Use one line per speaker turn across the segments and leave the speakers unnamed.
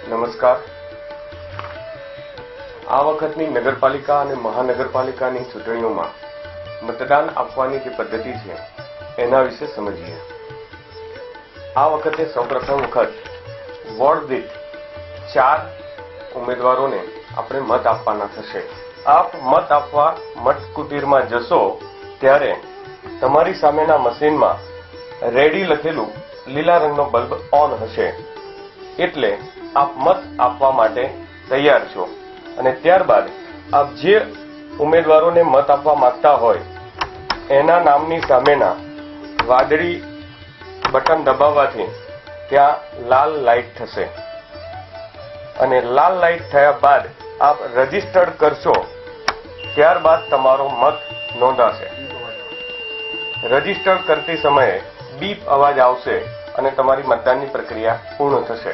નમસ્કાર. આ વખતની નગરપાલિકા અને મહાનગરપાલિકાની ચૂંટણીઓમાં મતદાન આપવાની જે પદ્ધતિ છે એના વિશે સમજીએ. આ વખતે સૌપ્રથમ વખત વોર્ડ દીઠ 4 ઉમેદવારોને આપણે મત આપવાના થશે. આપ મત આપવા મત કુટીરમાં જશો ત્યારે તમારી સામેના મશીનમાં રેડી લખેલું લીલા રંગનો બલ્બ ઓન હશે, એટલે આપ મત આપવા માટે તૈયાર છો. અને ત્યારબાદ આપ જે ઉમેદવારોને મત આપવા માંગતા હોય એના નામની સામેના વાદળી બટન દબાવવાથી ત્યાં લાલ લાઇટ થશે અને લાલ લાઇટ થયા બાદ આપ રજીસ્ટર્ડ કરશો. ત્યારબાદ તમારો મત નોંધાશે. રજીસ્ટર કરતી સમયે બીપ અવાજ આવશે અને તમારી મતદાનની પ્રક્રિયા પૂર્ણ થશે.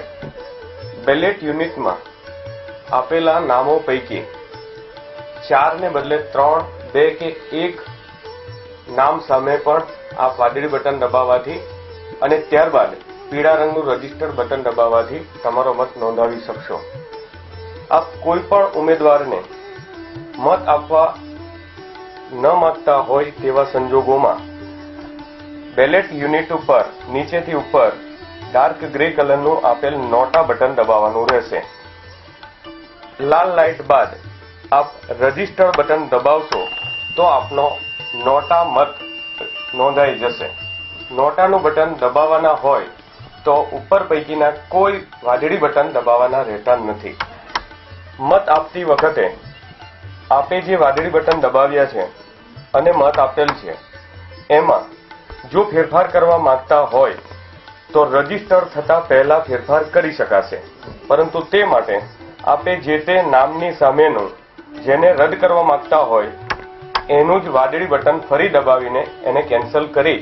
બેલેટ યુનિટમાં આપેલા નામો પૈકી 4 ને બદલે 3, 2 કે 1 નામ સામે પણ આપ વાદળી બટન દબાવવાથી અને ત્યારબાદ પીળા રંગનું રજીસ્ટર બટન દબાવવાથી તમારો મત નોંધાવી શકશો. આપ કોઈ પણ ઉમેદવારને મત આપવા ન માંગતા હોય તેવા સંજોગોમાં બેલેટ યુનિટ ઉપર નીચેથી ઉપર ડાર્ક ગ્રે કલરનું આપેલ નોટા બટન દબાવવાનું રહેશે. લાલ લાઇટ બાદ આપ રજીસ્ટર બટન દબાવશો તો આપનો નોટા મત નોંધાઈ જશે. નોટાનું બટન દબાવવાના હોય તો ઉપર પૈકીના કોઈ વાદળી બટન દબાવવાના રહેતા નથી. મત આપતી વખતે આપે જે વાદળી બટન દબાવ્યા છે અને મત આપેલ છે એમાં જો ફેરફાર કરવા માંગતા હોય તો રજીસ્ટર થતા પહેલા ફેરફાર કરી શકાશે, પરંતુ તે માટે આપે જે તે નામની સામેનું જેને રદ કરવા માંગતા હોય એનું જ વાદળી બટન ફરી દબાવીને એને કેન્સલ કરી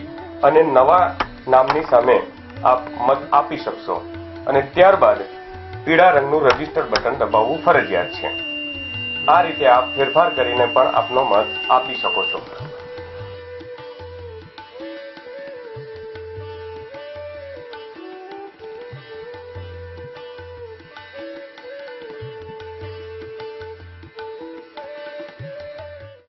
અને નવા નામની સામે આપ મત આપી શકશો. અને ત્યારબાદ પીળા રંગનું રજીસ્ટર બટન દબાવવું ફરજિયાત છે. આ રીતે આપ ફેરફાર કરીને પણ આપનો મત આપી શકો છો.